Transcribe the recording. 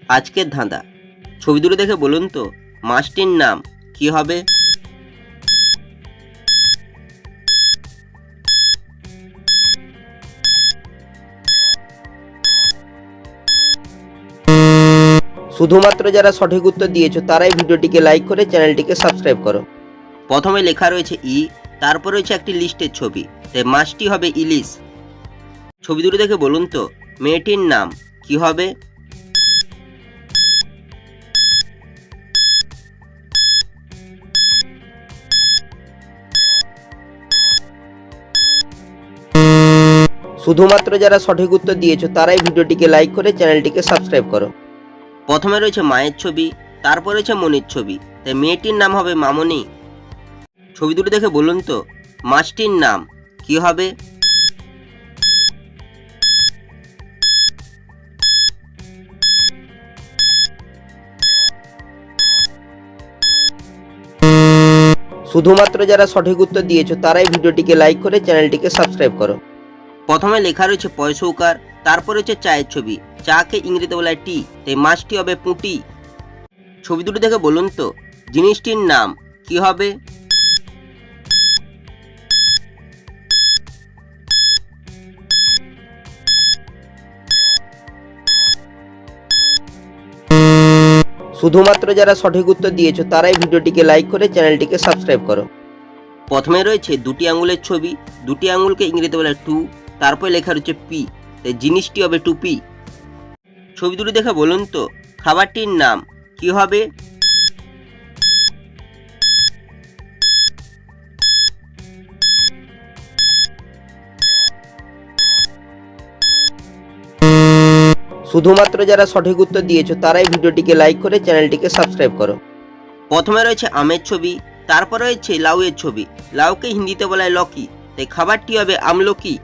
আজকের ধাঁধা, ছবি দুটো দেখে বলুন তো মাছটির নাম কি হবে? শুধুমাত্র যারা সঠিক উত্তর দিয়েছো তারাই ভিডিওটিকে লাইক করে চ্যানেলটিকে সাবস্ক্রাইব করো। প্রথমে লেখা রয়েছে ই, তারপর রয়েছে একটি লিস্টের ছবি, তাই মাছটি হবে ইলিশ। ছবি দুটো দেখে বলুন তো মেয়েটির নাম কি হবে? শুধুমাত্র যারা সঠিক উত্তর দিয়েছো তারাই ভিডিওটিকে লাইক করে চ্যানেলটিকে সাবস্ক্রাইব করো। প্রথমে রয়েছে মায়ের ছবি, তারপর রয়েছে মনির ছবি, তাই মেয়েটির নাম হবে মামনি। ছবি দুটো দেখে বলুন তো মাছটির নাম কি হবে? শুধুমাত্র যারা সঠিক উত্তর দিয়েছো তারাই ভিডিওটিকে লাইক করে চ্যানেলটিকে সাবস্ক্রাইব করো। প্রথমে লেখা রয়েছে পয়সৌকার, তারপর রয়েছে চায়ের ছবি, চাকে ইংরেজিতে বলা হয় টি, তাই মাছটি হবে পুঁটি। ছবি দুটো দেখে বলুন তো জিনিসটির নাম কি হবে? শুধুমাত্র যারা সঠিক উত্তর দিয়েছো তারাই ভিডিওটিকে লাইক করে চ্যানেলটিকে সাবস্ক্রাইব করো। প্রথমে রয়েছে দুটি আঙুলের ছবি, দুটি আঙুলকে ইংরেজিতে বলা হয় টু, তারপর লেখা রয়েছে পি, তাই জিনিসটি হবে টুপি। ছবি দুটো দেখে বলুন তো খাবারটির নাম কি হবে? শুধুমাত্র যারা সঠিক উত্তর দিয়েছো তারাই ভিডিওটিকে লাইক করে চ্যানেলটিকে সাবস্ক্রাইব করো। প্রথমে রয়েছে আমের ছবি, তারপর রয়েছে লাউয়ের ছবি, লাউকে হিন্দিতে বলা হয় লকি, তাই খাবারটি হবে আমলকি।